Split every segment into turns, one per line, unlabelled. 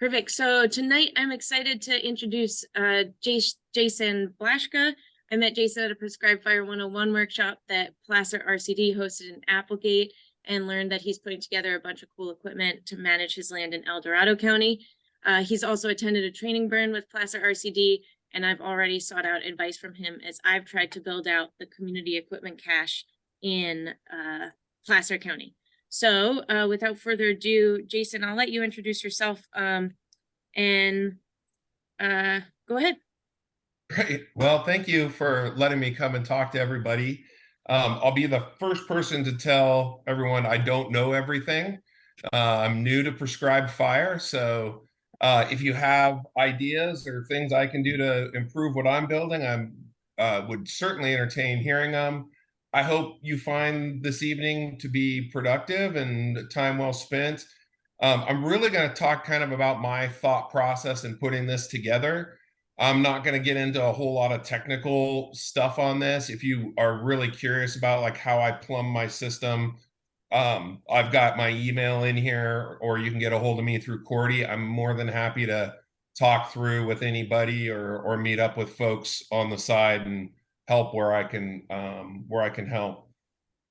Perfect. So tonight I'm excited to introduce Jason Blaschka. I met Jason at a Prescribed Fire 101 workshop that Placer RCD hosted in Applegate and learned that he's putting together a bunch of cool equipment to manage his land in El Dorado County. He's also attended a training burn with Placer RCD, and I've already sought out advice from him as I've tried to build out the community equipment cache in Placer County. So without further ado, Jason, I'll let you introduce yourself and go ahead.
Great. Well, thank you for letting me come and talk to everybody. I'll be the first person to tell everyone I don't know everything. I'm new to Prescribed Fire, so if you have ideas or things I can do to improve what I'm building, I would certainly entertain hearing them. I hope you find this evening to be productive and time well spent. I'm really going to talk kind of about my thought process in putting this together. I'm not going to get into a whole lot of technical stuff on this. If you are really curious about like how I plumb my system, I've got my email in here, or you can get a hold of me through Cordy. I'm more than happy to talk through with anybody or meet up with folks on the side and help where I can help.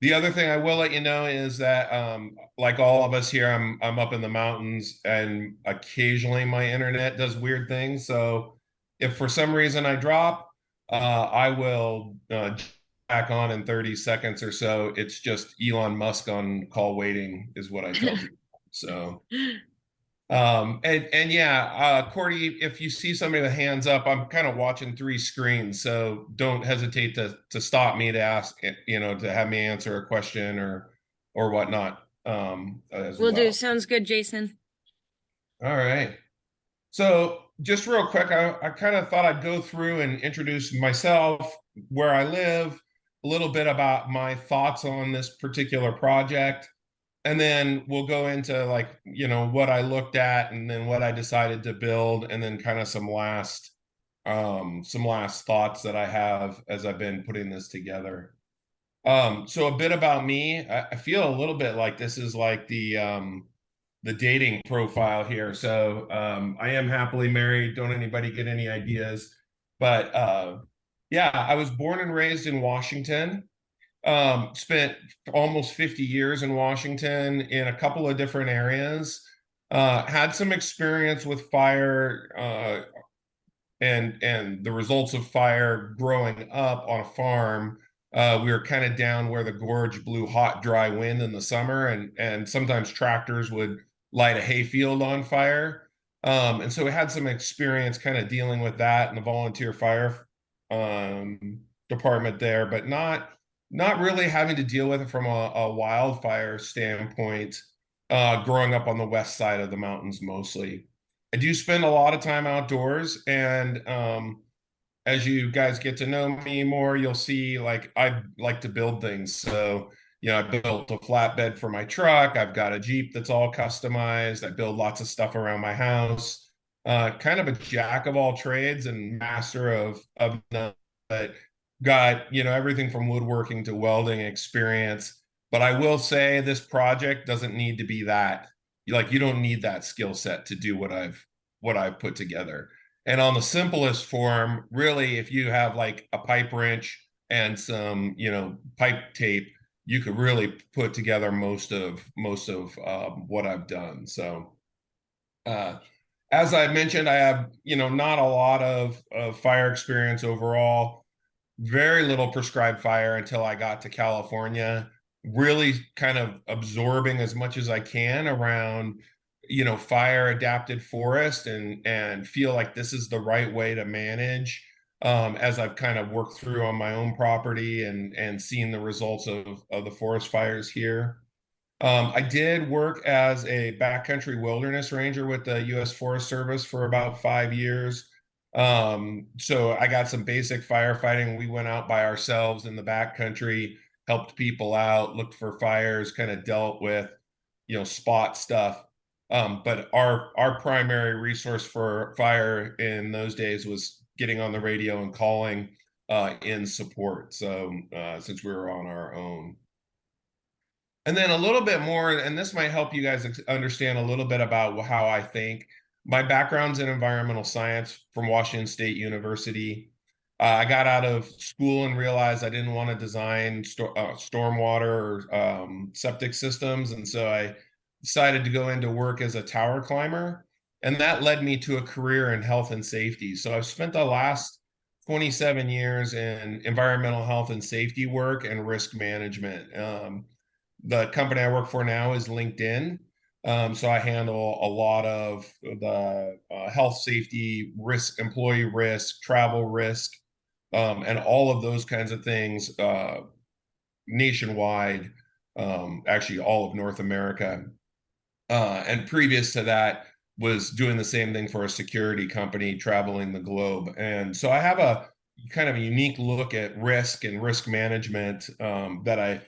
The other thing I will let you know is that, like all of us here, I'm up in the mountains, and occasionally my internet does weird things. So if for some reason I drop, I will back on in 30 seconds or so. It's just Elon Musk on call waiting is what I tell people. So and yeah, Cordy, if you see somebody with hands up, I'm kind of watching three screens, so don't hesitate to stop me to ask, to have me answer a question or whatnot, as
Will do.
well.
Sounds good, Jason.
All right. So just real quick, I kind of thought I'd go through and introduce myself, where I live, a little bit about my thoughts on this particular project. And then we'll go into like, what I looked at and then what I decided to build, and then kind of some last thoughts that I have as I've been putting this together. So a bit about me. I feel a little bit like this is like the dating profile here. So I am happily married. Don't anybody get any ideas. But yeah, I was born and raised in Washington. Spent almost 50 years in Washington in a couple of different areas. Had some experience with fire and the results of fire growing up on a farm. We were kind of down where the gorge blew hot, dry wind in the summer, and sometimes tractors would light a hayfield on fire. And so we had some experience kind of dealing with that in the volunteer fire department there, but not really having to deal with it from a wildfire standpoint, growing up on the west side of the mountains mostly. I do spend a lot of time outdoors, and as you guys get to know me more, you'll see like I like to build things. So, I built a flatbed for my truck. I've got a Jeep that's all customized. I build lots of stuff around my house. Kind of a jack of all trades and master of none, but got, everything from woodworking to welding experience. But I will say this project doesn't need to be that. Like, you don't need that skill set to do what I've put together. And on the simplest form, really, if you have like a pipe wrench and some, pipe tape, you could really put together most of what I've done. So, as I mentioned, I have, not a lot of fire experience overall. Very little prescribed fire until I got to California. Really kind of absorbing as much as I can around fire adapted forest, and feel like this is the right way to manage, as I've kind of worked through on my own property and seen the results of the forest fires here. I did work as a backcountry wilderness ranger with the U.S. Forest Service for about 5 years. So I got some basic firefighting. We went out by ourselves in the backcountry, helped people out, looked for fires, kind of dealt with, spot stuff. But our primary resource for fire in those days was getting on the radio and calling in support. So since we were on our own. And then a little bit more, and this might help you guys understand a little bit about how I think. My background's in environmental science from Washington State University. I got out of school and realized I didn't want to design stormwater or septic systems, and so I decided to go into work as a tower climber, and that led me to a career in health and safety. So I've spent the last 27 years in environmental health and safety work and risk management. The company I work for now is LinkedIn. So I handle a lot of the health, safety, risk, employee risk, travel risk, and all of those kinds of things nationwide, actually all of North America. And previous to that, was doing the same thing for a security company traveling the globe. And so I have a kind of a unique look at risk and risk management that I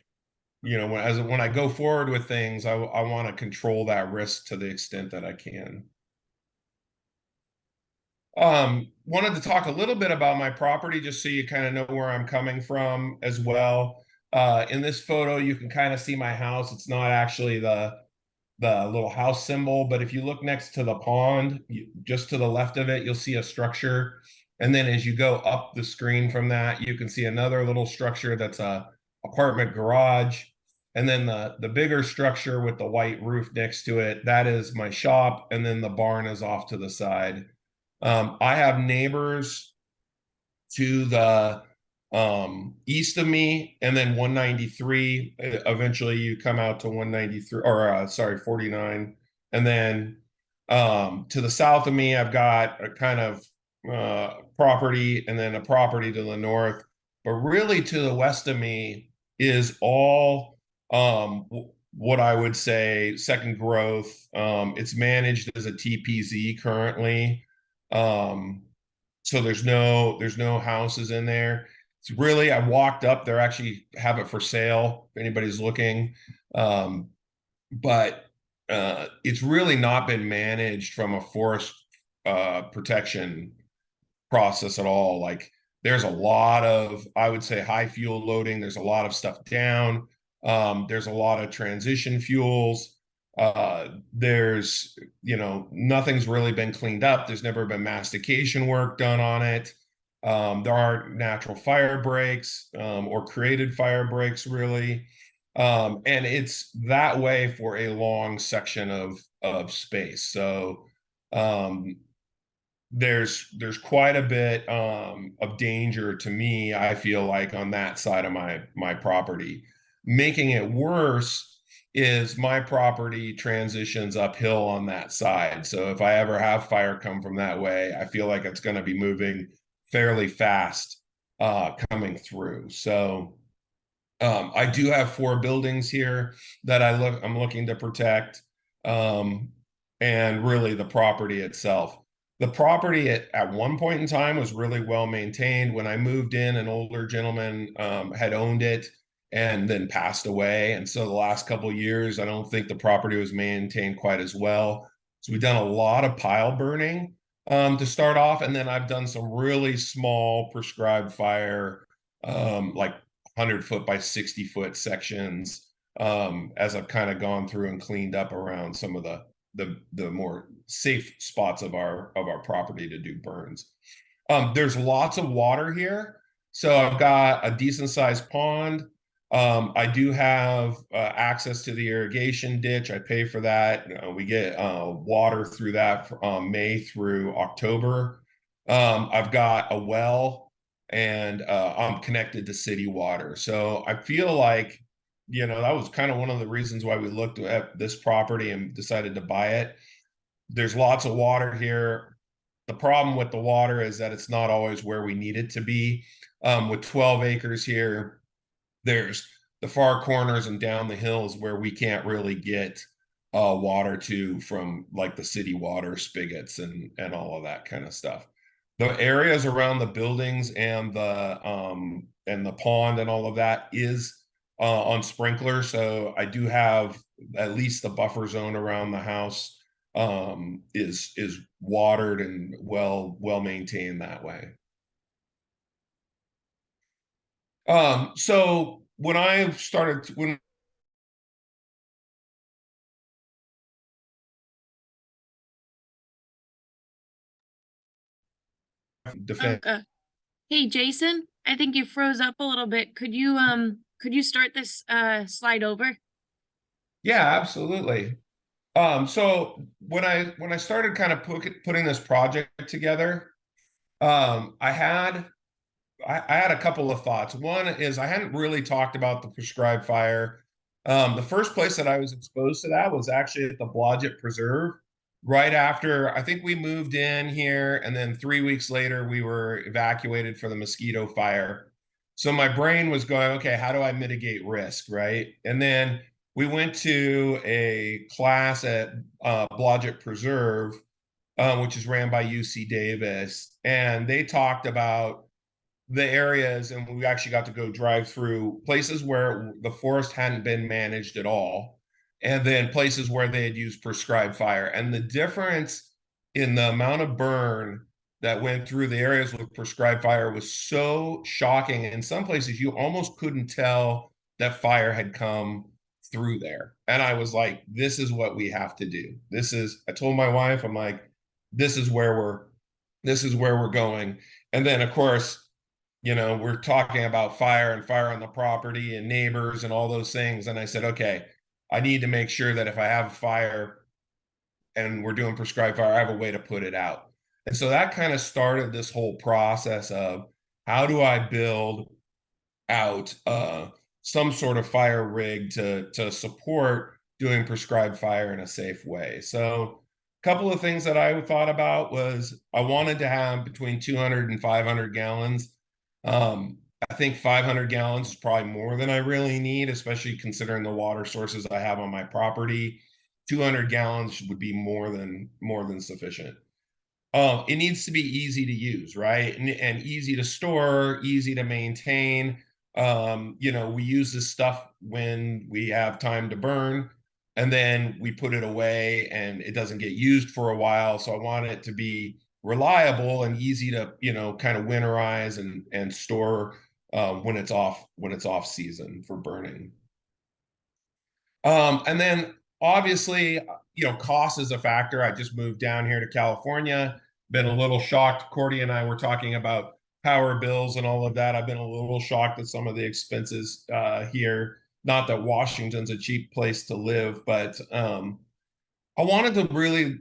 when I go forward with things, I want to control that risk to the extent that I can. Wanted to talk a little bit about my property just so you kind of know where I'm coming from as well. In this photo, you can kind of see my house. It's not actually the little house symbol, but if you look next to the pond, just to the left of it, you'll see a structure. And then as you go up the screen from that, you can see another little structure that's a apartment garage. And then the bigger structure with the white roof next to it, that is my shop. And then the barn is off to the side. I have neighbors to the east of me, and then 193. Eventually, you come out to 193, or sorry, 49, and then to the south of me, I've got a kind of property, and then a property to the north. But really, to the west of me is all what I would say second growth. It's managed as a TPZ currently. Um, so there's no houses in there. It's really, I walked up there, actually have it for sale if anybody's looking. Um, but it's really not been managed from a forest protection process at all. Like there's a lot of, I would say, high fuel loading. There's a lot of stuff down. There's a lot of transition fuels. There's, nothing's really been cleaned up. There's never been mastication work done on it. There aren't natural fire breaks or created fire breaks, really. And it's that way for a long section of space. So there's quite a bit of danger to me, I feel like, on that side of my property. Making it worse is my property transitions uphill on that side. So if I ever have fire come from that way, I feel like it's going to be moving fairly fast coming through. So I do have 4 buildings here that I'm looking to protect, and really the property itself. The property at one point in time was really well maintained. When I moved in, an older gentleman had owned it and then passed away. And so the last couple of years, I don't think the property was maintained quite as well. So we've done a lot of pile burning to start off, and then I've done some really small prescribed fire, like 100-foot by 60-foot sections, as I've kind of gone through and cleaned up around some of the more safe spots of our property to do burns. There's lots of water here, so I've got a decent sized pond. I do have access to the irrigation ditch. I pay for that. We get water through that from May through October. I've got a well, and I'm connected to city water. So I feel like, that was kind of one of the reasons why we looked at this property and decided to buy it. There's lots of water here. The problem with the water is that it's not always where we need it to be. With 12 acres here, there's the far corners and down the hills where we can't really get water to from like the city water spigots and all of that kind of stuff. The areas around the buildings and the pond and all of that is on sprinklers. So I do have at least the buffer zone around the house is watered and well maintained that way. So when defend.
Hey, Jason, I think you froze up a little bit. Could you start this slide over?
Yeah, absolutely. So when I started kind of putting this project together, I had I had a couple of thoughts. One is I hadn't really talked about the prescribed fire. The first place that I was exposed to that was actually at the Blodgett Preserve, right after I think we moved in here, and then 3 weeks later we were evacuated for the mosquito fire. So my brain was going, okay, how do I mitigate risk, right? And then we went to a class at Blodgett Preserve, which is ran by UC Davis, and they talked about the areas, and we actually got to go drive through places where the forest hadn't been managed at all, and then places where they had used prescribed fire. And the difference in the amount of burn that went through the areas with prescribed fire was so shocking. In some places, you almost couldn't tell that fire had come through there. And I was like, this is what we have to do. I told my wife, I'm like, this is where we're going. And then, of course, we're talking about fire and fire on the property and neighbors and all those things. And I said, okay, I need to make sure that if I have fire and we're doing prescribed fire, I have a way to put it out. And so that kind of started this whole process of how do I build out some sort of fire rig to support doing prescribed fire in a safe way. So a couple of things that I thought about was I wanted to have between 200 and 500 gallons. I think 500 gallons is probably more than I really need, especially considering the water sources I have on my property. 200 gallons would be more than sufficient. It needs to be easy to use, right? And easy to store, easy to maintain. We use this stuff when we have time to burn, and then we put it away and it doesn't get used for a while. So I want it to be reliable and easy to, kind of winterize and store when it's off season for burning. And then obviously, cost is a factor. I just moved down here to California, been a little shocked. Cordy and I were talking about power bills and all of that. I've been a little shocked at some of the expenses here. Not that Washington's a cheap place to live, but I wanted to really,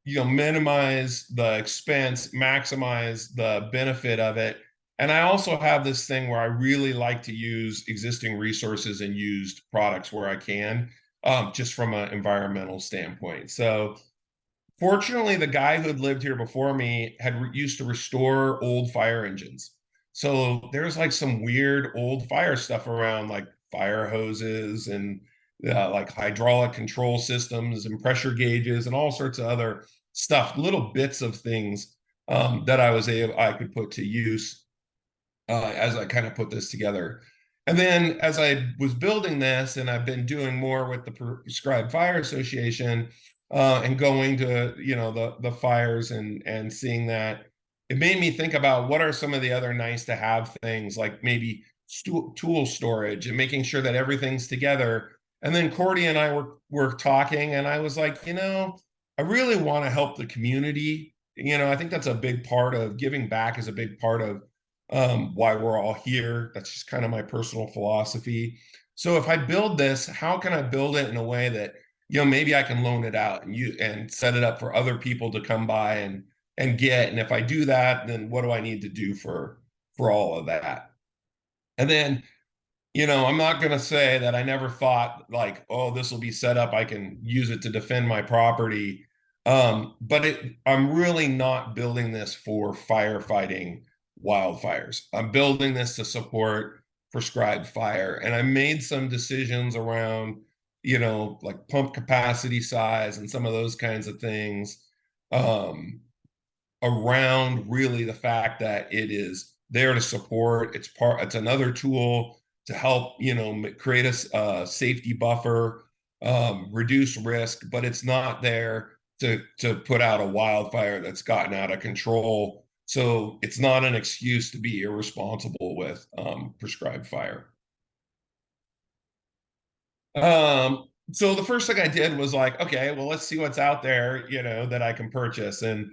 minimize the expense, maximize the benefit of it. And I also have this thing where I really like to use existing resources and used products where I can, just from an environmental standpoint. So fortunately, the guy who had lived here before me had used to restore old fire engines. So there's like some weird old fire stuff around, like fire hoses and like hydraulic control systems and pressure gauges and all sorts of other stuff, little bits of things that I could put to use as I kind of put this together. And then as I was building this, and I've been doing more with the Prescribed Fire Association, and going to the fires and seeing that, it made me think about what are some of the other nice to have things, like maybe tool storage and making sure that everything's together. And then Cordy and I were talking, and I was like, I really want to help the community. I think that's a big part of giving back, is a big part of why we're all here. That's just kind of my personal philosophy. So if I build this, how can I build it in a way that maybe I can loan it out and set it up for other people to come by and get. And if I do that, then what do I need to do for all of that? And then, I'm not going to say that I never thought like, oh, this will be set up, I can use it to defend my property. But I'm really not building this for firefighting wildfires. I'm building this to support prescribed fire. And I made some decisions around, like pump capacity size and some of those kinds of things, around really the fact that it is there to support. It's another tool to help, create a safety buffer, reduce risk, but it's not there to put out a wildfire that's gotten out of control. So it's not an excuse to be irresponsible with prescribed fire. So the first thing I did was like, okay, well, let's see what's out there, that I can purchase. And,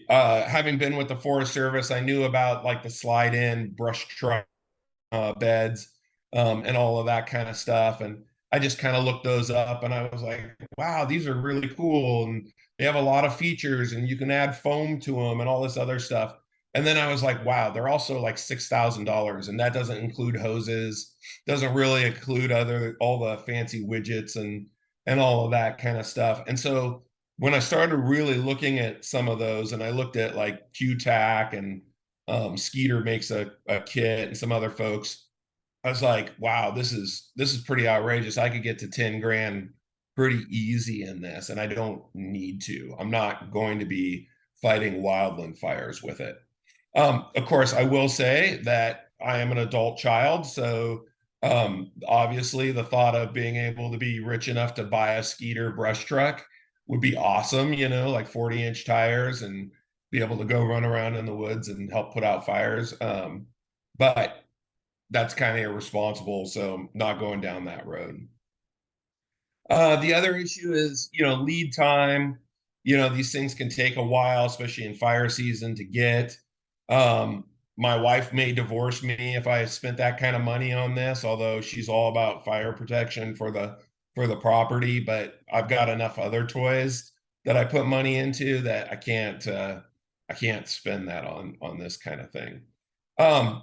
having been with the Forest Service, I knew about like the slide in brush truck beds, and all of that kind of stuff. And I just kind of looked those up and I was like, wow, these are really cool. And they have a lot of features and you can add foam to them and all this other stuff. And then I was like, wow, they're also like $6,000. And that doesn't include hoses, doesn't really include all the fancy widgets and all of that kind of stuff. And so when I started really looking at some of those, and I looked at like Q-Tac and Skeeter makes a kit and some other folks, I was like, wow, this is pretty outrageous. I could get to 10 grand pretty easy in this, and I don't need to. I'm not going to be fighting wildland fires with it. Of course, I will say that I am an adult child, so obviously the thought of being able to be rich enough to buy a Skeeter brush truck would be awesome, you know, like 40-inch tires and be able to go run around in the woods and help put out fires. But that's kind of irresponsible, so not going down that road. The other issue is, you know, lead time. You know, these things can take a while, especially in fire season to get. My wife may divorce me if I spent that kind of money on this, although she's all about fire protection for the property, but I've got enough other toys that I put money into that I can't spend that on this kind of thing. Um,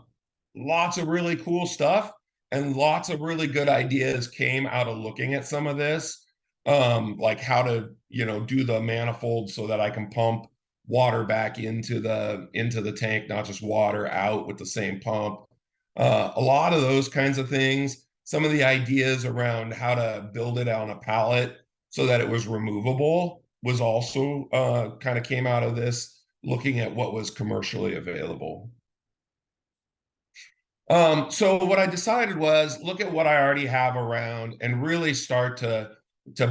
Lots of really cool stuff and lots of really good ideas came out of looking at some of this, like how to, you know, do the manifold so that I can pump water back into the tank, not just water out with the same pump. A lot of those kinds of things. Some of the ideas around how to build it on a pallet so that it was removable was also kind of came out of this, looking at what was commercially available. So what I decided was look at what I already have around and really start to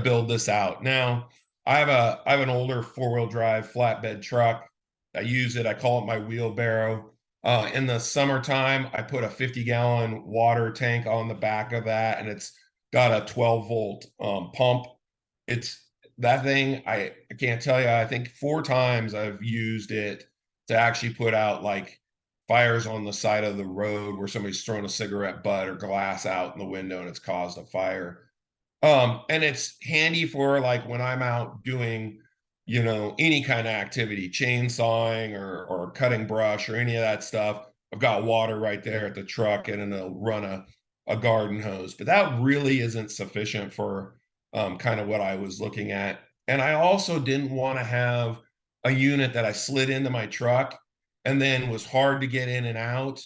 build this out. Now, I have an older four-wheel drive flatbed truck. I use it, I call it my wheelbarrow. In the summertime, I put a 50-gallon water tank on the back of that, and it's got a 12-volt pump. It's that thing, I can't tell you, I think 4 times I've used it to actually put out like fires on the side of the road where somebody's thrown a cigarette butt or glass out in the window and it's caused a fire. And it's handy for like when I'm out doing, you know, any kind of activity, chainsawing or cutting brush or any of that stuff. I've got water right there at the truck and then it'll run a garden hose. But that really isn't sufficient for kind of what I was looking at. And I also didn't want to have a unit that I slid into my truck and then was hard to get in and out.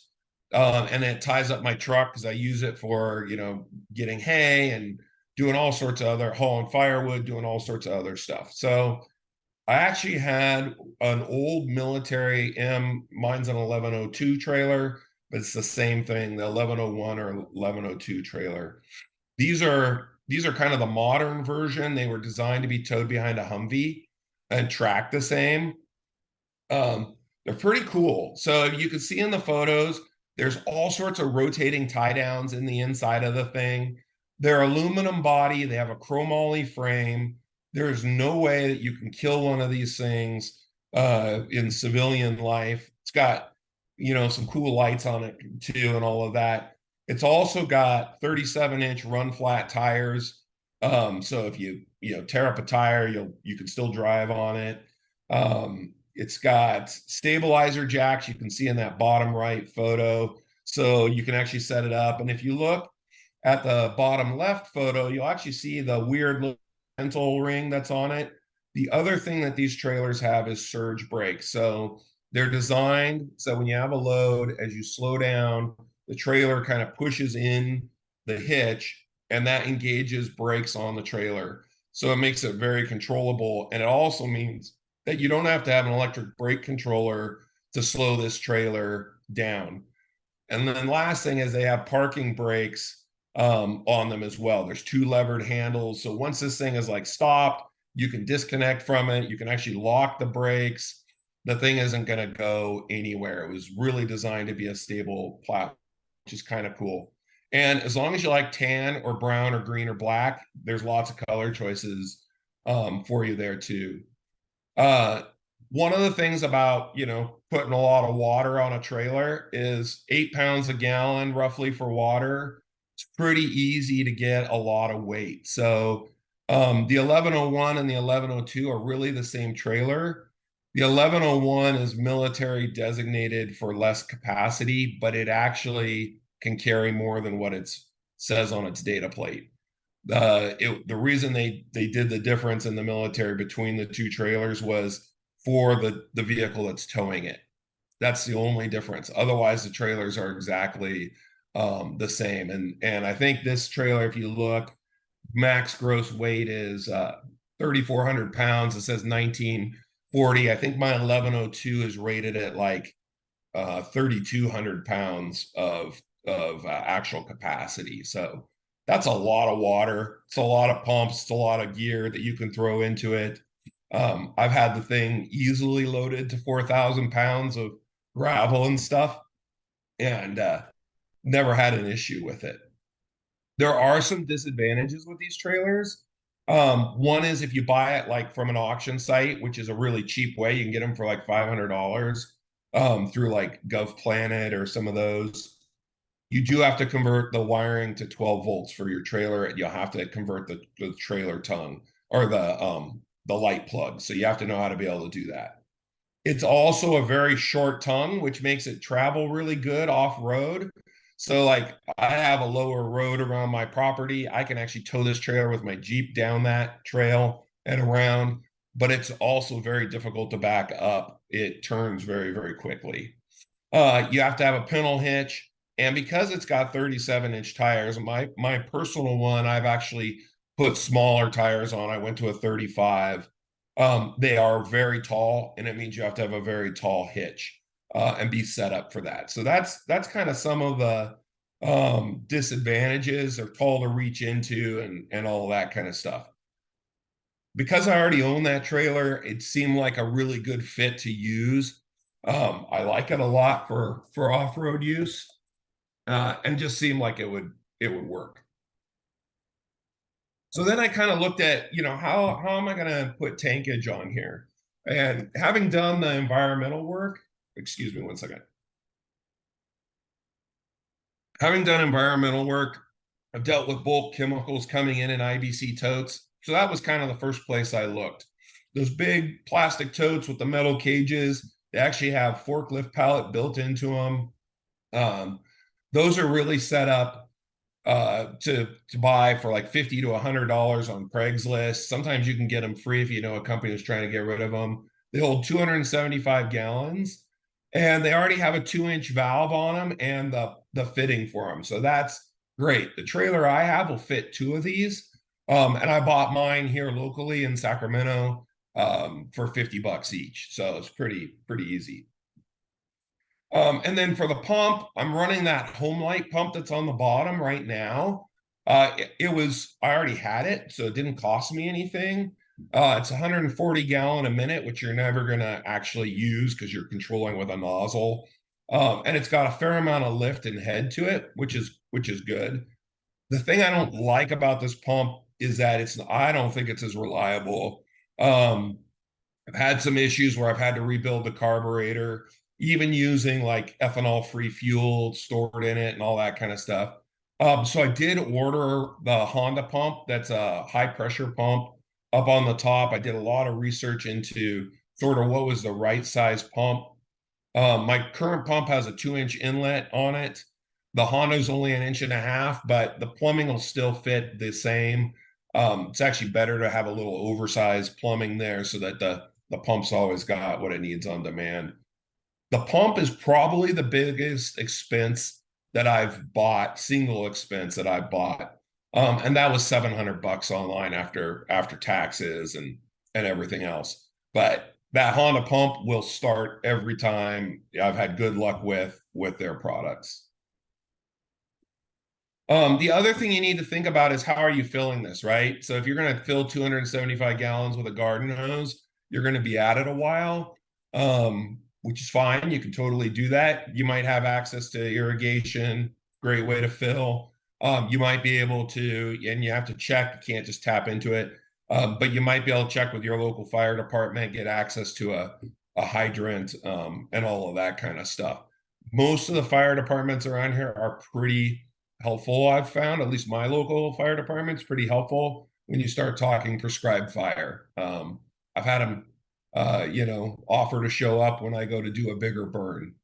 And it ties up my truck because I use it for, you know, getting hay and doing all sorts of other hauling firewood, doing all sorts of other stuff. So I actually had an old military mine's an 1102 trailer, but it's the same thing, the 1101 or 1102 trailer. These are kind of the modern version. They were designed to be towed behind a Humvee and track the same. They're pretty cool. So you can see in the photos, there's all sorts of rotating tie downs in the inside of the thing. They're aluminum body. They have a chromoly frame. There's no way that you can kill one of these things in civilian life. It's got, you know, some cool lights on it too, and all of that. It's also got 37-inch run flat tires. So if you know tear up a tire, you can still drive on it. It's got stabilizer jacks you can see in that bottom right photo. So you can actually set it up. And if you look at the bottom left photo, you'll actually see the weird little rental ring that's on it. The other thing that these trailers have is surge brakes. So they're designed so when you have a load, as you slow down, the trailer kind of pushes in the hitch and that engages brakes on the trailer. So it makes it very controllable. And it also means that you don't have to have an electric brake controller to slow this trailer down. And then last thing is they have parking brakes on them as well. There's 2 levered handles. So once this thing is like stopped, you can disconnect from it. You can actually lock the brakes. The thing isn't going to go anywhere. It was really designed to be a stable platform, which is kind of cool. And as long as you like tan or brown or green or black, there's lots of color choices for you there too. Uh, One of the things about, putting a lot of water on a trailer is 8 pounds a gallon roughly for water. It's pretty easy to get a lot of weight. So the 1101 and the 1102 are really the same trailer. The 1101 is military designated for less capacity, but it actually can carry more than what it says on its data plate. The reason they did the difference in the military between the two trailers was for the vehicle that's towing it. That's the only difference. Otherwise, the trailers are exactly the same. And I think this trailer, if you look, max gross weight is 3,400 pounds. It says 1940. I think my 1102 is rated at like 3,200 pounds of actual capacity. So that's a lot of water. It's a lot of pumps. It's a lot of gear that you can throw into it. I've had the thing easily loaded to 4,000 pounds of gravel and stuff, and never had an issue with it. There are some disadvantages with these trailers. One is if you buy it like from an auction site, which is a really cheap way, you can get them for like $500 through like GovPlanet or some of those. You do have to convert the wiring to 12 volts for your trailer, and you'll have to convert the trailer tongue or the light plug. So you have to know how to be able to do that. It's also a very short tongue, which makes it travel really good off-road. So like I have a lower road around my property. I can actually tow this trailer with my Jeep down that trail and around, but it's also very difficult to back up. It turns very, very quickly. You have to have a pintle hitch. And because it's got 37-inch tires, my personal one, I've actually put smaller tires on. I went to a 35. They are very tall, and it means you have to have a very tall hitch and be set up for that. So that's kind of some of the disadvantages. They're tall to reach into and all that kind of stuff. Because I already own that trailer, it seemed like a really good fit to use. I like it a lot for off-road use, and just seemed like it would work. So then I kind of looked at, how am I going to put tankage on here? And having done the environmental work, excuse me one second. Having done environmental work, I've dealt with bulk chemicals coming in IBC totes. So that was kind of the first place I looked. Those big plastic totes with the metal cages, they actually have forklift pallet built into them. Those are really set up to buy for like $50 to $100 on Craigslist. Sometimes you can get them free if you know a company is trying to get rid of them. They hold 275 gallons, and they already have a 2-inch valve on them and the fitting for them. So that's great. The trailer I have will fit 2 of these. And I bought mine here locally in Sacramento for $50 each. So it's pretty easy. And then for the pump, I'm running that Homelite pump that's on the bottom right now. I already had it, so it didn't cost me anything. It's 140 gallon a minute, which you're never going to actually use because you're controlling with a nozzle. And it's got a fair amount of lift and head to it, which is good. The thing I don't like about this pump is that I don't think it's as reliable. I've had some issues where I've had to rebuild the carburetor, even using like ethanol-free fuel stored in it and all that kind of stuff. So I did order the Honda pump. That's a high pressure pump up on the top. I did a lot of research into sort of what was the right size pump. My current pump has a 2-inch inlet on it. The Honda's only 1.5 inches, but the plumbing will still fit the same. It's actually better to have a little oversized plumbing there so that the pump's always got what it needs on demand. The pump is probably the biggest expense that I've bought, single expense that I bought. And that was $700 online after taxes and everything else. But that Honda pump will start every time. I've had good luck with their products. The other thing you need to think about is how are you filling this, right? So if you're going to fill 275 gallons with a garden hose, you're going to be at it a while, which is fine. You can totally do that. You might have access to irrigation, great way to fill. You might be able to, and you have to check, you can't just tap into it, but you might be able to check with your local fire department, get access to a hydrant, and all of that kind of stuff. Most of the fire departments around here are pretty helpful, I've found. At least my local fire department's pretty helpful when you start talking prescribed fire. I've had them, offer to show up when I go to do a bigger burn.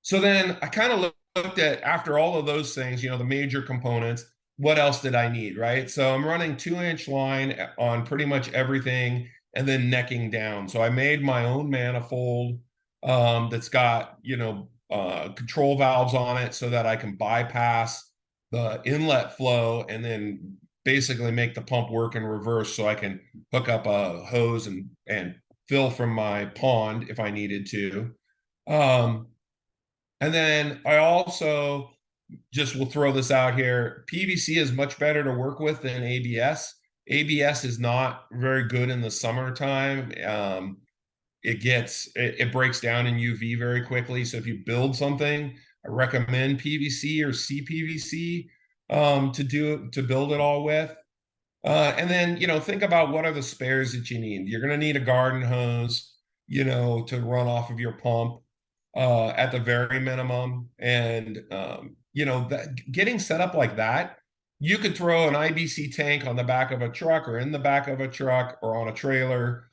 So then I kind of looked at, after all of those things, the major components, what else did I need, right? So I'm running 2-inch line on pretty much everything and then necking down. So I made my own manifold that's got, control valves on it so that I can bypass the inlet flow and then basically make the pump work in reverse so I can hook up a hose and fill from my pond if I needed to. And then I also just will throw this out here. PVC is much better to work with than ABS. ABS is not very good in the summertime. It breaks down in UV very quickly. So if you build something, I recommend PVC or CPVC to build it all with. And then, think about what are the spares that you need. You're going to need a garden hose, to run off of your pump at the very minimum. And, getting set up like that, you could throw an IBC tank on the back of a truck or in the back of a truck or on a trailer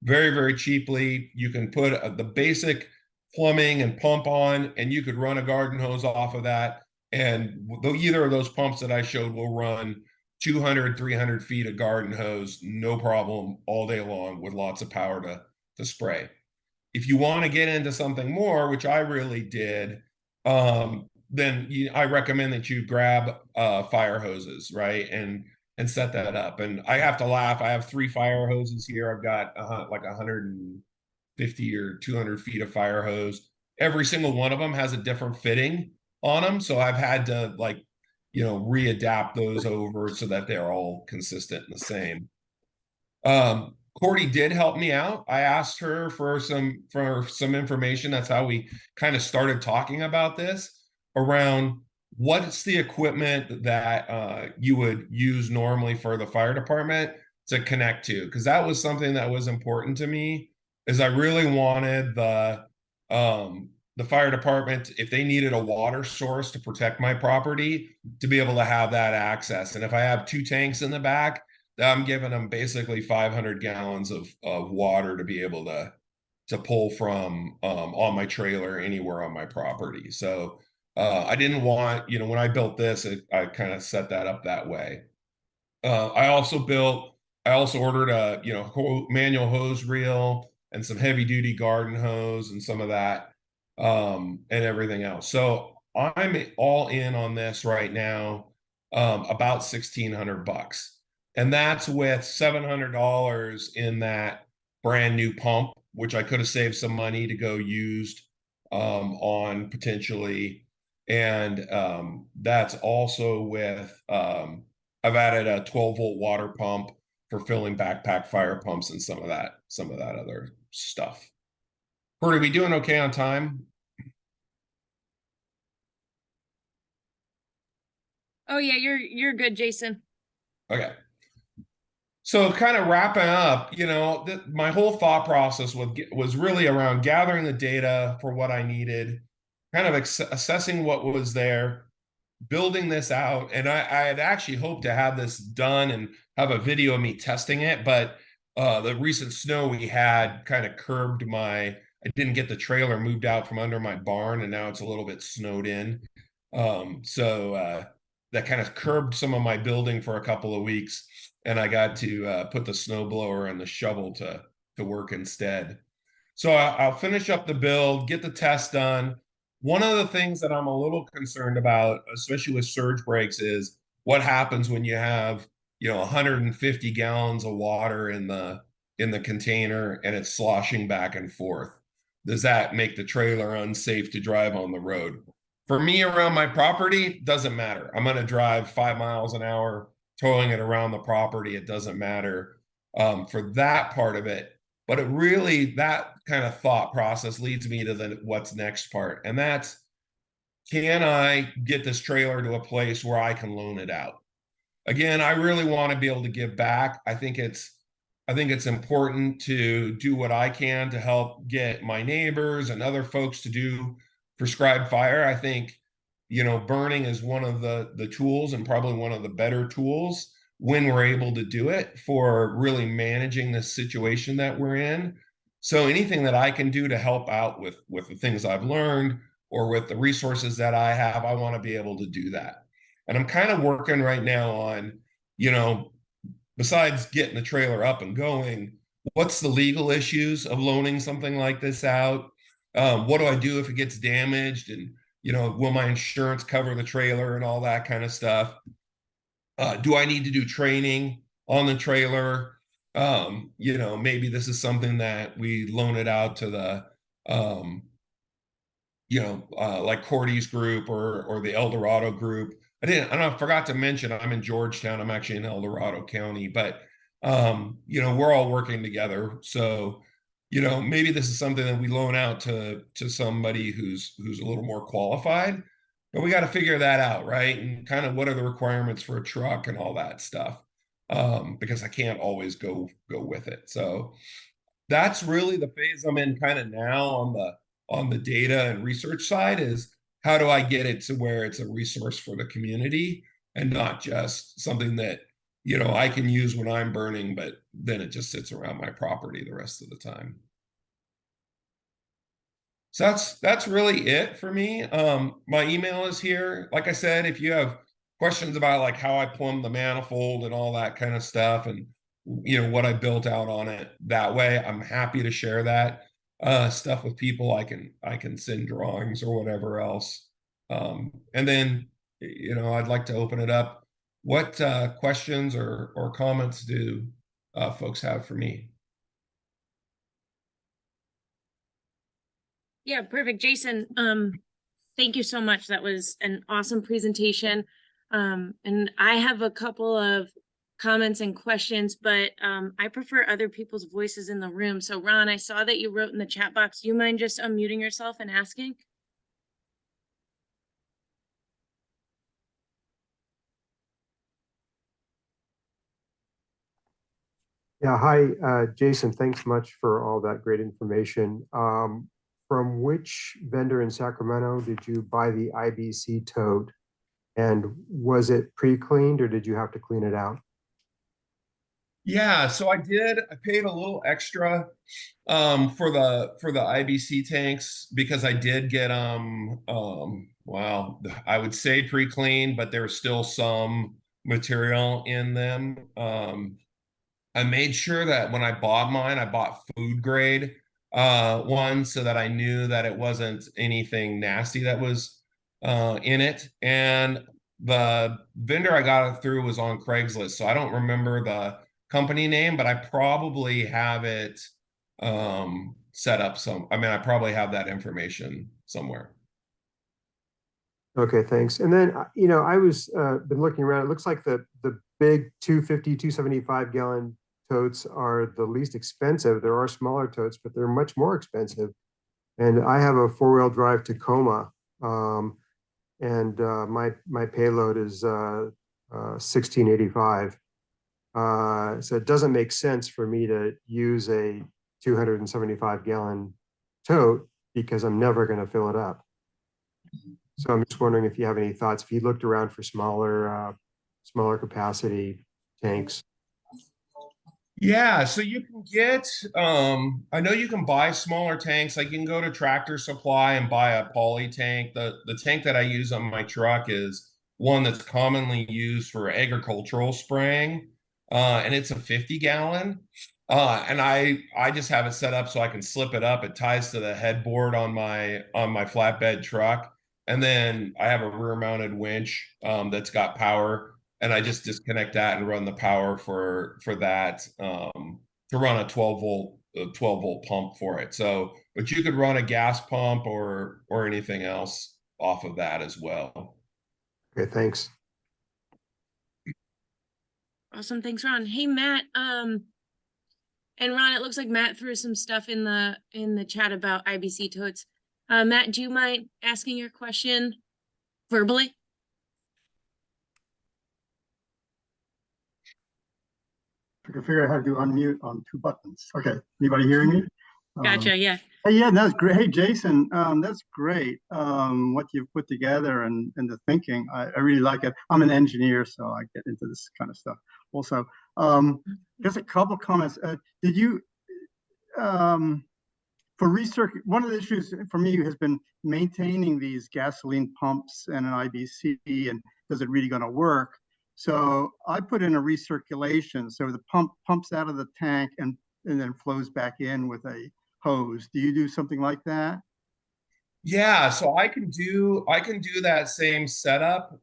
very, very cheaply. You can put the basic plumbing and pump on, and you could run a garden hose off of that. And either of those pumps that I showed will run 200, 300 feet of garden hose, no problem, all day long with lots of power to spray. If you want to get into something more, which I really did, then I recommend that you grab fire hoses, right? And set that up. And I have to laugh. I have 3 fire hoses here. I've got like 150 or 200 feet of fire hose. Every single one of them has a different fitting on them. So I've had to readapt those over so that they're all consistent and the same. Cordy did help me out. I asked her for some information. That's how we kind of started talking about this, around what's the equipment that you would use normally for the fire department to connect to, because that was something that was important to me. Is I really wanted the fire department, if they needed a water source to protect my property, to be able to have that access. And if I have 2 tanks in the back, I'm giving them basically 500 gallons of water to be able to pull from on my trailer anywhere on my property. So I didn't want, when I built this, I kind of set that up that way. I also ordered a, manual hose reel and some heavy duty garden hose and some of that and everything else. So I'm all in on this right now, about $1,600. And that's with $700 in that brand new pump, which I could have saved some money to go used on potentially. And that's also with, I've added a 12-volt water pump for filling backpack fire pumps and some of that other stuff. Kurt, are we doing okay on time?
Oh yeah, you're good, Jason.
Okay. So kind of wrapping up, my whole thought process was really around gathering the data for what I needed, kind of assessing what was there, building this out. And I had actually hoped to have this done and have a video of me testing it, but the recent snow we had kind of curbed I didn't get the trailer moved out from under my barn, and now it's a little bit snowed in. So that kind of curbed some of my building for a couple of weeks. And I got to put the snowblower and the shovel to work instead. So I'll finish up the build, get the test done. One of the things that I'm a little concerned about, especially with surge breaks, is what happens when you have 150 gallons of water in the container and it's sloshing back and forth. Does that make the trailer unsafe to drive on the road? For me, around my property, doesn't matter. I'm going to drive 5 miles an hour, towing it around the property. It doesn't matter for that part of it. But that kind of thought process leads me to what's next part. And that's, can I get this trailer to a place where I can loan it out? Again, I really want to be able to give back. I think it's I think it's important to do what I can to help get my neighbors and other folks to do prescribed fire. I think, burning is one of the tools, and probably one of the better tools when we're able to do it, for really managing this situation that we're in. So anything that I can do to help out with the things I've learned, or with the resources that I have, I want to be able to do that. And I'm kind of working right now on, you know, besides getting the trailer up and going, what's the legal issues of loaning something like this out? What do I do if it gets damaged? And, will my insurance cover the trailer and all that kind of stuff? Do I need to do training on the trailer? Maybe this is something that we loan it out to the, like Cordy's group, or the El Dorado group. I forgot to mention, I'm in Georgetown. I'm actually in El Dorado County, but we're all working together. So, maybe this is something that we loan out to somebody who's a little more qualified, but we got to figure that out, right? And kind of what are the requirements for a truck and all that stuff. Because I can't always go with it. So that's really the phase I'm in kind of now on the data and research side, is how do I get it to where it's a resource for the community, and not just something that, I can use when I'm burning, but then it just sits around my property the rest of the time. So that's really it for me. My email is here. Like I said, if you have questions about like how I plumb the manifold and all that kind of stuff, and what I built out on it that way, I'm happy to share that stuff with people. I can send drawings or whatever else. And then I'd like to open it up. What questions or comments do folks have for me?
Yeah, perfect. Jason, thank you so much. That was an awesome presentation. And I have a couple of comments and questions, but I prefer other people's voices in the room. So Ron, I saw that you wrote in the chat box. You mind just unmuting yourself and asking?
Yeah, hi, Jason. Thanks much for all that great information. From which vendor in Sacramento did you buy the IBC tote? And was it pre-cleaned, or did you have to clean it out?
Yeah, so I did. I paid a little extra for the IBC tanks, because I did get well, I would say pre-clean, but there was still some material in them. I made sure that when I bought mine, I bought food grade one, so that I knew that it wasn't anything nasty that was in it. And the vendor I got it through was on Craigslist, so I don't remember the company name, but I probably have it set up I probably have that information somewhere.
Okay, thanks. And then, I was been looking around. It looks like the big 250, 275 gallon totes are the least expensive. There are smaller totes, but they're much more expensive. And I have a four-wheel drive Tacoma, and my payload is 1685. So it doesn't make sense for me to use a 275 gallon tote, because I'm never going to fill it up. So I'm just wondering if you have any thoughts, if you looked around for smaller capacity tanks.
Yeah, so you can get I know you can buy smaller tanks. Like, you can go to Tractor Supply and buy a poly tank. The tank that I use on my truck is one that's commonly used for agricultural spraying. And it's a 50-gallon. And I just have it set up so I can slip it up. It ties to the headboard on my flatbed truck. And then I have a rear mounted winch that's got power, and I just disconnect that and run the power for that to run a 12 volt pump for it. So, but you could run a gas pump or anything else off of that as well.
Okay, thanks.
Awesome. Thanks, Ron. Hey, Matt. And Ron, it looks like Matt threw some stuff in the chat about IBC totes. Matt, do you mind asking your question verbally?
I can figure out how to do unmute on 2 buttons. Okay, anybody hearing me?
Gotcha, yeah.
Hey, yeah, that's great. Hey, Jason, that's great. What you've put together and the thinking, I really like it. I'm an engineer, so I get into this kind of stuff also. Just a couple comments. Did you, for research, one of the issues for me has been maintaining these gasoline pumps and an IBC, and is it really going to work? So I put in a recirculation, so the pump pumps out of the tank and then flows back in with a hose. Do you do something like that?
Yeah, so I can do that same setup.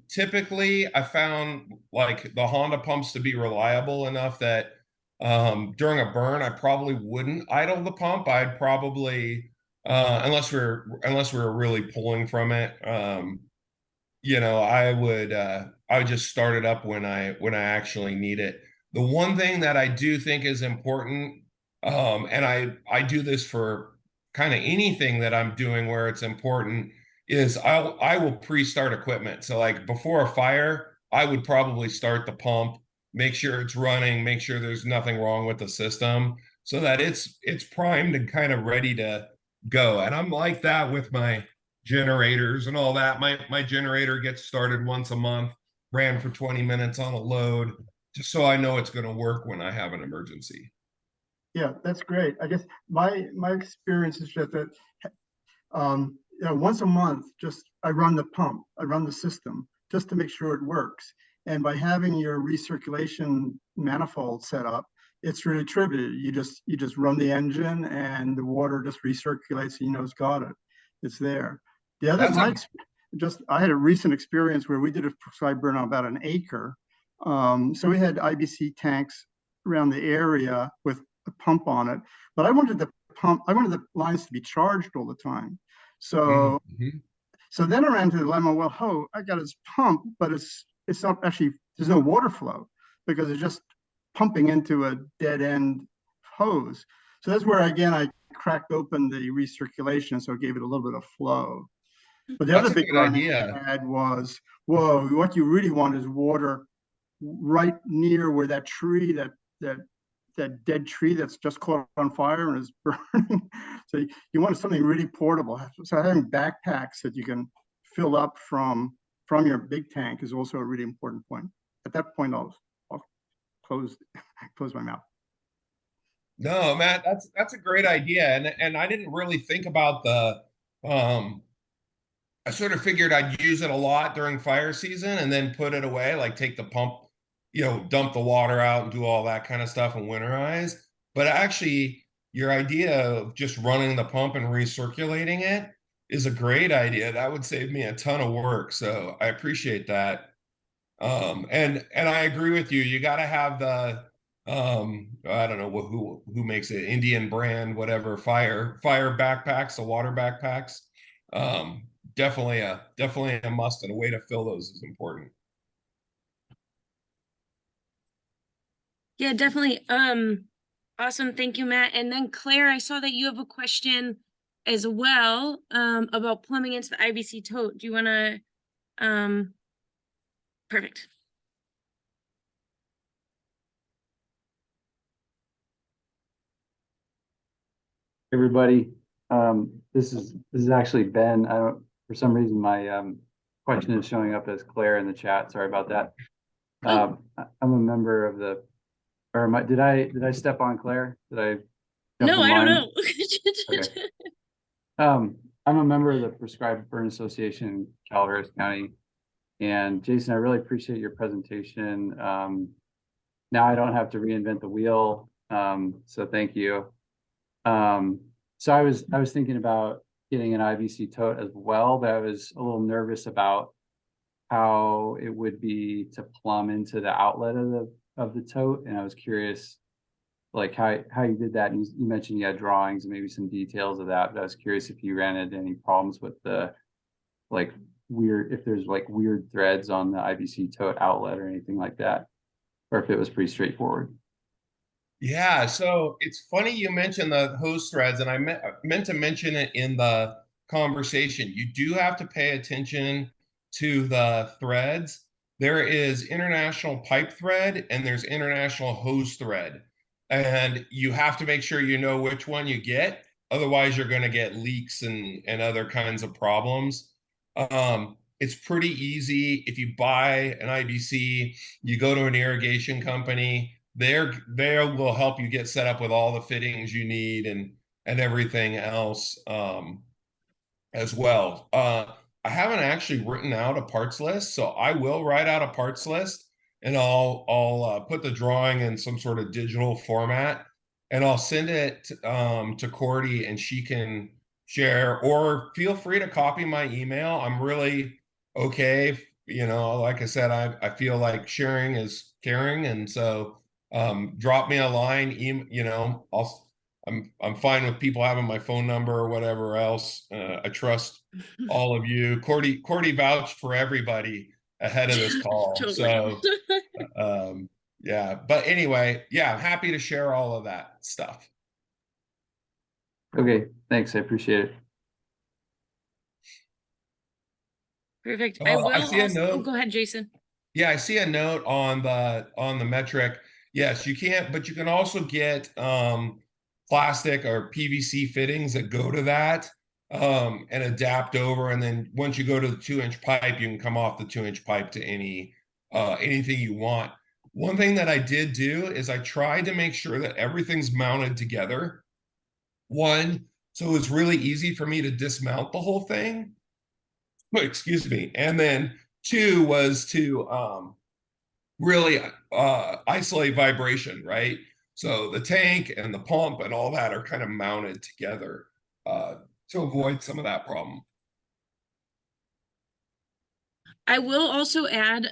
Typically I found like the Honda pumps to be reliable enough that during a burn I probably wouldn't idle the pump. I'd probably unless we were really pulling from it. I would just start it up when I actually need it. The one thing that I do think is important, and I do this for kind of anything that I'm doing where it's important, is I will pre-start equipment. So like before a fire, I would probably start the pump, make sure it's running, make sure there's nothing wrong with the system, so that it's primed and kind of ready to go. And I'm like that with my generators and all that. My generator gets started once a month, ran for 20 minutes on a load, just so I know it's going to work when I have an emergency.
Yeah, that's great. I guess my experience is just that once a month, just I run the pump, I run the system just to make sure it works. And by having your recirculation manifold set up, it's really trivial. You just run the engine and the water just recirculates, and you know it's got it. It's there. The other, I had a recent experience where we did a prescribed burn on about an acre. So we had IBC tanks around the area with a pump on it, but I wanted the lines to be charged all the time. So so then I ran to the dilemma, well, I got this pump, but it's not actually, there's no water flow because it's just pumping into a dead end hose. So that's where again I cracked open the recirculation, so it gave it a little bit of flow. But the other big idea I had was, what you really want is water right near where that tree, that dead tree that's just caught on fire and is burning. So you want something really portable. So having backpacks that you can fill up from your big tank is also a really important point. At that point, I'll close my mouth.
No, Matt, that's a great idea. And I didn't really think about I sort of figured I'd use it a lot during fire season and then put it away, like take the pump, dump the water out and do all that kind of stuff and winterize. But actually, your idea of just running the pump and recirculating it is a great idea. That would save me a ton of work. So I appreciate that. And I agree with you. You got to have the I don't know who makes it, Indian brand, whatever, fire backpacks, the water backpacks. Definitely a must, and a way to fill those is important.
Yeah, definitely. Awesome. Thank you, Matt. And then Claire, I saw that you have a question as well, about plumbing into the IBC tote. Do you want to, perfect.
Everybody, this is actually Ben. For some reason my question is showing up as Claire in the chat. Sorry about that. I'm a member of the, did I step on Claire? Did I?
No, I don't know.
Okay. I'm a member of the Prescribed Burn Association in Calaveras County. And Jason, I really appreciate your presentation. Now I don't have to reinvent the wheel. So thank you. So I was thinking about getting an IBC tote as well, but I was a little nervous about how it would be to plumb into the outlet of the tote. And I was curious like how you did that. And you mentioned you had drawings and maybe some details of that, but I was curious if you ran into any problems with the if there's like weird threads on the IBC tote outlet or anything like that, or if it was pretty straightforward.
Yeah, so it's funny you mentioned the hose threads, and I meant to mention it in the conversation. You do have to pay attention to the threads. there is international pipe thread and there's international hose thread. And you have to make sure you know which one you get. Otherwise, you're going to get leaks and other kinds of problems. It's pretty easy. If you buy an IBC, you go to an irrigation company, they will help you get set up with all the fittings you need and everything else as well. I haven't actually written out a parts list, so I will write out a parts list and I'll put the drawing in some sort of digital format and I'll send it to Cordy and she can share, or feel free to copy my email. I'm really okay. Like I said, I feel like sharing is caring. And so drop me a line, I'm fine with people having my phone number or whatever else. I trust all of you. Cordy vouched for everybody ahead of this call.
Totally.
So yeah, but anyway, yeah, I'm happy to share all of that stuff.
Okay, thanks. I appreciate it.
Perfect.
Oh, I see a
also,
note.
go ahead, Jason.
Yeah, I see a note on the metric. Yes, you can't, but you can also get plastic or PVC fittings that go to that and adapt over. And then once you go to the 2-inch pipe, you can come off the 2-inch pipe to anything you want. One thing that I did do is I tried to make sure that everything's mounted together. One, so it's really easy for me to dismount the whole thing. Excuse me. And then two was to really isolate vibration, right? So the tank and the pump and all that are kind of mounted together to avoid some of that problem.
I will also add,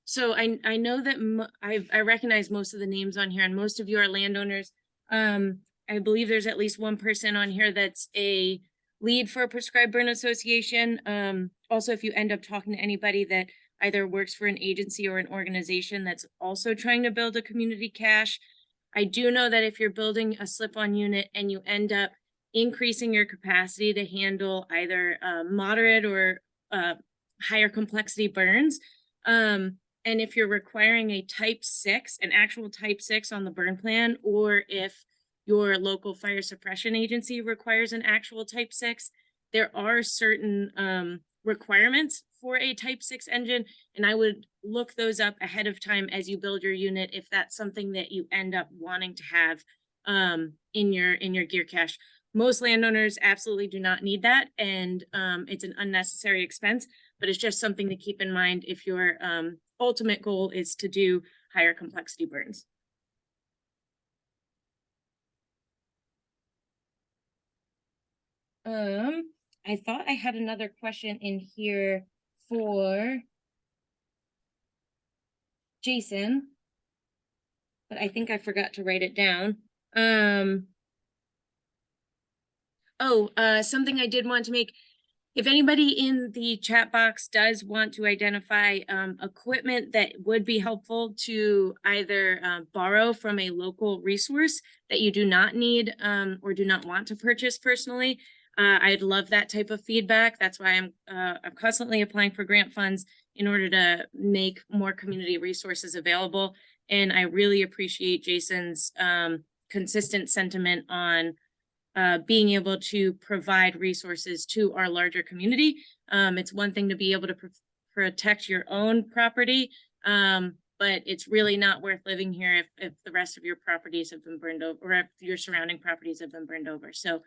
so I know that I recognize most of the names on here and most of you are landowners. I believe there's at least one person on here that's a lead for a prescribed burn association. Also, if you end up talking to anybody that either works for an agency or an organization that's also trying to build a community cache, I do know that if you're building a slip-on unit and you end up increasing your capacity to handle either moderate or higher complexity burns, and if you're requiring a type 6, an actual type 6 on the burn plan, or if your local fire suppression agency requires an actual type 6, there are certain requirements for a type 6 engine, and I would look those up ahead of time as you build your unit if that's something that you end up wanting to have in your gear cache. Most landowners absolutely do not need that, and it's an unnecessary expense, but it's just something to keep in mind if your ultimate goal is to do higher complexity burns. I thought I had another question in here for Jason, but I think I forgot to write it down. Something I did want to make, if anybody in the chat box does want to identify equipment that would be helpful to either borrow from a local resource that you do not need or do not want to purchase personally, I'd love that type of feedback. That's why I'm constantly applying for grant funds in order to make more community resources available. And I really appreciate Jason's consistent sentiment on being able to provide resources to our larger community. It's one thing to be able to protect your own property, but it's really not worth living here if the rest of your properties have been burned over, or if your surrounding properties have been burned over. So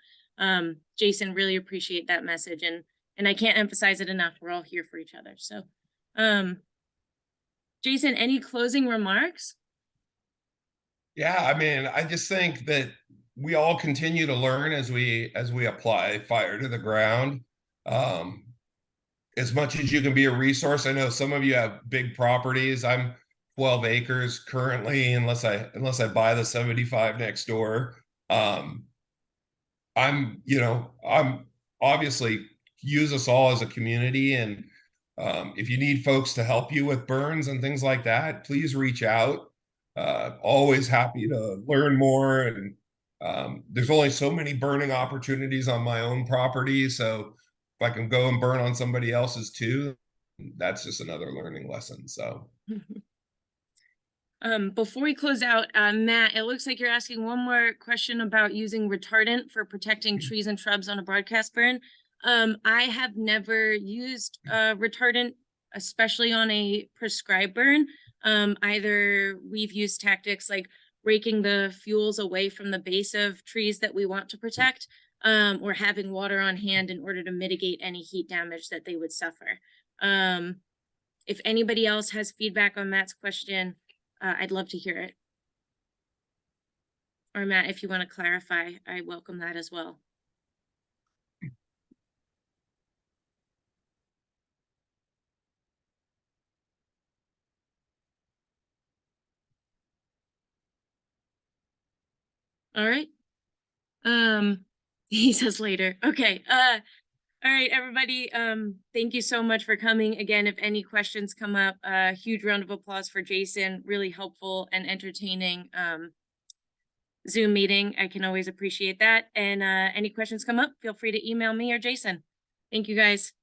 Jason, really appreciate that message, and I can't emphasize it enough. We're all here for each other. So Jason, any closing remarks?
Yeah, I mean, I just think that we all continue to learn as we apply fire to the ground. As much as you can be a resource, I know some of you have big properties. I'm 12 acres currently, unless I buy the 75 next door. I'm obviously use us all as a community, and if you need folks to help you with burns and things like that, please reach out. Always happy to learn more. And there's only so many burning opportunities on my own property, so if I can go and burn on somebody else's too, that's just another learning lesson. So
Before we close out, Matt, it looks like you're asking one more question about using retardant for protecting trees and shrubs on a broadcast burn. I have never used retardant, especially on a prescribed burn. Either we've used tactics like raking the fuels away from the base of trees that we want to protect, or having water on hand in order to mitigate any heat damage that they would suffer. If anybody else has feedback on Matt's question, I'd love to hear it. Or Matt, if you want to clarify, I welcome that as well. All right. He says later. Okay. All right, everybody. Thank you so much for coming. Again, if any questions come up, a huge round of applause for Jason. Really helpful and entertaining Zoom meeting. I can always appreciate that. And any questions come up, feel free to email me or Jason. Thank you, guys.